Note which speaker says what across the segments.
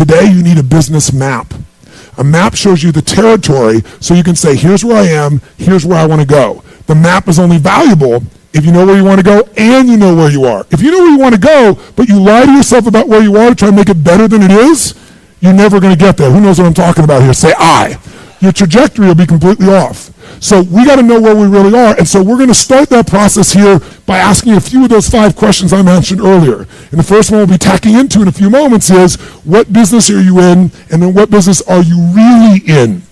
Speaker 1: Today you need a business map. A map shows you the territory so you can say, here's where I am, here's where I want to go. The map is only valuable if you know where you want to go and you know where you are. If you know where you want to go, but you lie to yourself about where you are to try and make it better than it is, you're never going to get there. Who knows what I'm talking about here? Say I. Your trajectory will be completely off. So we got to know where we really are. And so we're going to start that process here by asking a few of those 5 questions I mentioned earlier. And the first one we'll be tacking into in a few moments is, what business are you in? And then what business are you really in?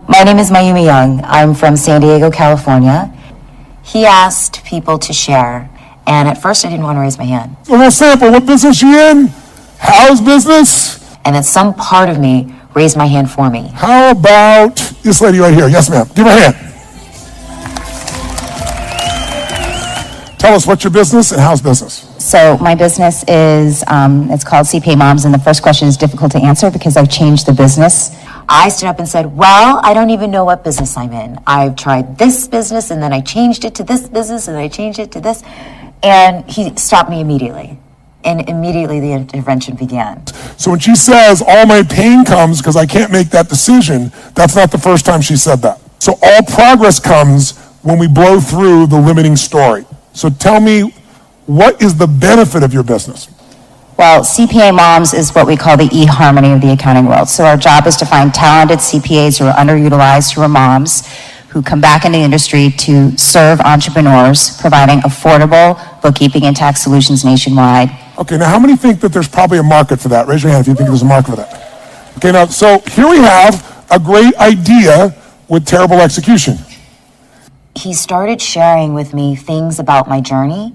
Speaker 2: My name is Mayumi Young. I'm from San Diego, California. He asked people to share. And at first I didn't want to raise my hand.
Speaker 1: A little sample. What business you in? How's business?
Speaker 2: And then some part of me raised my hand for me.
Speaker 1: How about this lady right here? Yes, ma'am. Give her a hand. Tell us what's your business and how's business?
Speaker 3: So my business is, it's called CPA Moms, and the first question is difficult to answer because I've changed the business.
Speaker 2: I stood up and said, well, I don't even know what business I'm in. I've tried this business, and then I changed it to this business, and then I changed it to this. And he stopped me immediately. And immediately the intervention began.
Speaker 1: So when she says, all my pain comes because I can't make that decision, that's not the first time she said that. So all progress comes when we blow through the limiting story. So tell me, what is the benefit of your business?
Speaker 3: Well, CPA Moms is what we call the eHarmony of the accounting world. So our job is to find talented CPAs who are underutilized, who are moms, who come back in the industry to serve entrepreneurs, providing affordable bookkeeping and tax solutions nationwide.
Speaker 1: Okay, now how many think that there's probably a market for that? Raise your hand if you think there's a market for that. Okay, now, so here we have a great idea with terrible execution.
Speaker 2: He started sharing with me things about my journey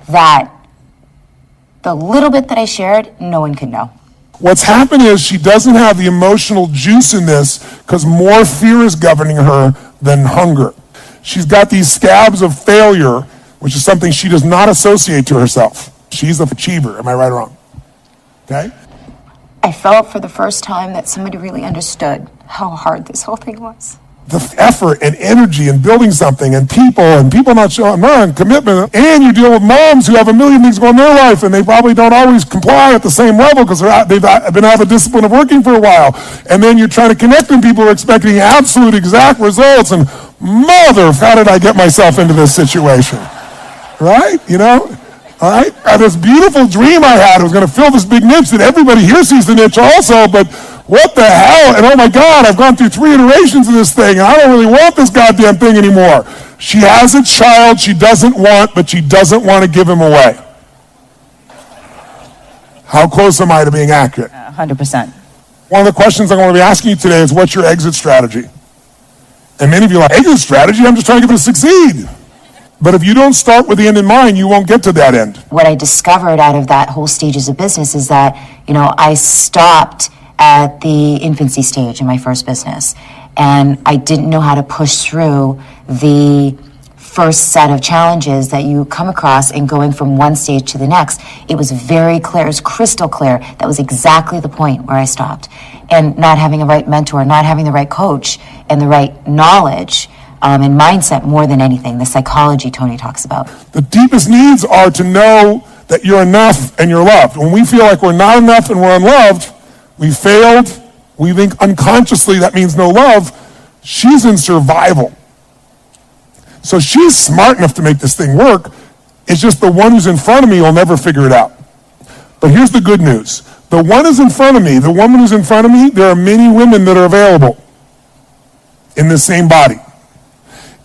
Speaker 2: that the little bit that I shared, no one could know.
Speaker 1: What's happened is she doesn't have the emotional juice in this because more fear is governing her than hunger. She's got these scabs of failure, which is something she does not associate to herself. She's an achiever. Am I right or wrong? Okay?
Speaker 2: I felt for the first time that somebody really understood how hard this whole thing was.
Speaker 1: The effort and energy in building something and people not showing up, commitment, and you deal with moms who have a million things going in their life and they probably don't always comply at the same level because they've been out of the discipline of working for a while. And then you're trying to connect with people who are expecting absolute exact results and mother, how did I get myself into this situation? Right? You know? All right? This beautiful dream I had was going to fill this big niche that everybody here sees the niche also, but what the hell? And oh my God, I've gone through 3 iterations of this thing, and I don't really want this goddamn thing anymore. She has a child she doesn't want, but she doesn't want to give him away. How close am I to being accurate?
Speaker 3: 100%.
Speaker 1: One of the questions I'm going to be asking you today is, what's your exit strategy? And many of you are like, exit strategy? I'm just trying to get it to succeed. But if you don't start with the end in mind, you won't get to that end.
Speaker 2: What I discovered out of that whole stages of business is that, I stopped at the infancy stage in my first business. And I didn't know how to push through the first set of challenges that you come across in going from one stage to the next. It was very clear, it was crystal clear. That was exactly the point where I stopped. And not having the right mentor, not having the right coach, and the right knowledge and mindset more than anything, the psychology Tony talks about.
Speaker 1: The deepest needs are to know that you're enough and you're loved. When we feel like we're not enough and we're unloved, we failed, we think unconsciously that means no love. She's in survival. So she's smart enough to make this thing work. It's just the one who's in front of me will never figure it out. But here's the good news. The one who's in front of me, the woman who's in front of me, there are many women that are available in the same body.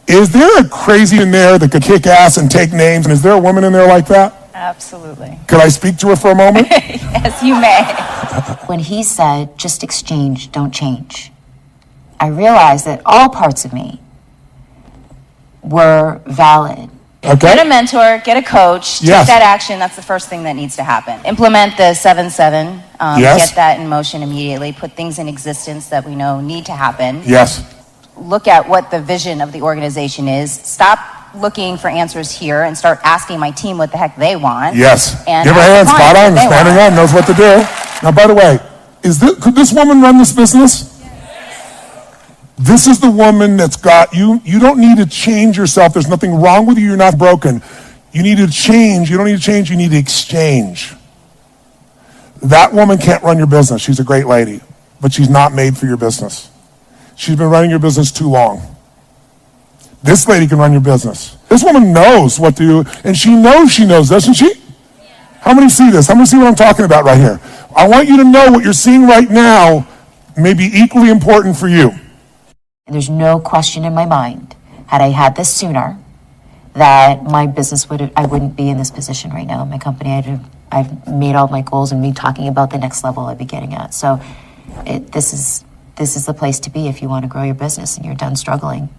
Speaker 1: Is there a crazy in there that could kick ass and take names? And is there a woman in there like that?
Speaker 3: Absolutely.
Speaker 1: Could I speak to her for a moment?
Speaker 3: Yes, you may.
Speaker 2: When he said, just exchange, don't change, I realized that all parts of me were valid.
Speaker 1: Okay.
Speaker 3: Get a mentor, get a coach, take
Speaker 1: Yes.
Speaker 3: that action. That's the first thing that needs to happen. Implement the 7-7,
Speaker 1: Yes.
Speaker 3: get that in motion immediately, put things in existence that we know need to happen.
Speaker 1: Yes.
Speaker 3: Look at what the vision of the organization is. Stop looking for answers here and start asking my team what the heck they want.
Speaker 1: Yes.
Speaker 3: And
Speaker 1: Give her a hand,
Speaker 3: ask the
Speaker 1: spot
Speaker 3: client
Speaker 1: on,
Speaker 3: what they
Speaker 1: standing
Speaker 3: want.
Speaker 1: on, knows what to do. Now, by the way, could this woman run this business? This is the woman that's got you. You don't need to change yourself. There's nothing wrong with you. You're not broken. You need to change. You don't need to change. You need to exchange. That woman can't run your business. She's a great lady, but she's not made for your business. She's been running your business too long. This lady can run your business. This woman knows what to do, and she knows, doesn't she? How many see this? How many see what I'm talking about right here? I want you to know what you're seeing right now may be equally important for you.
Speaker 2: There's no question in my mind, had I had this sooner, that my business I wouldn't be in this position right now. My company, I've made all my goals and me talking about the next level I'd be getting at. So this is the place to be if you want to grow your business and you're done struggling.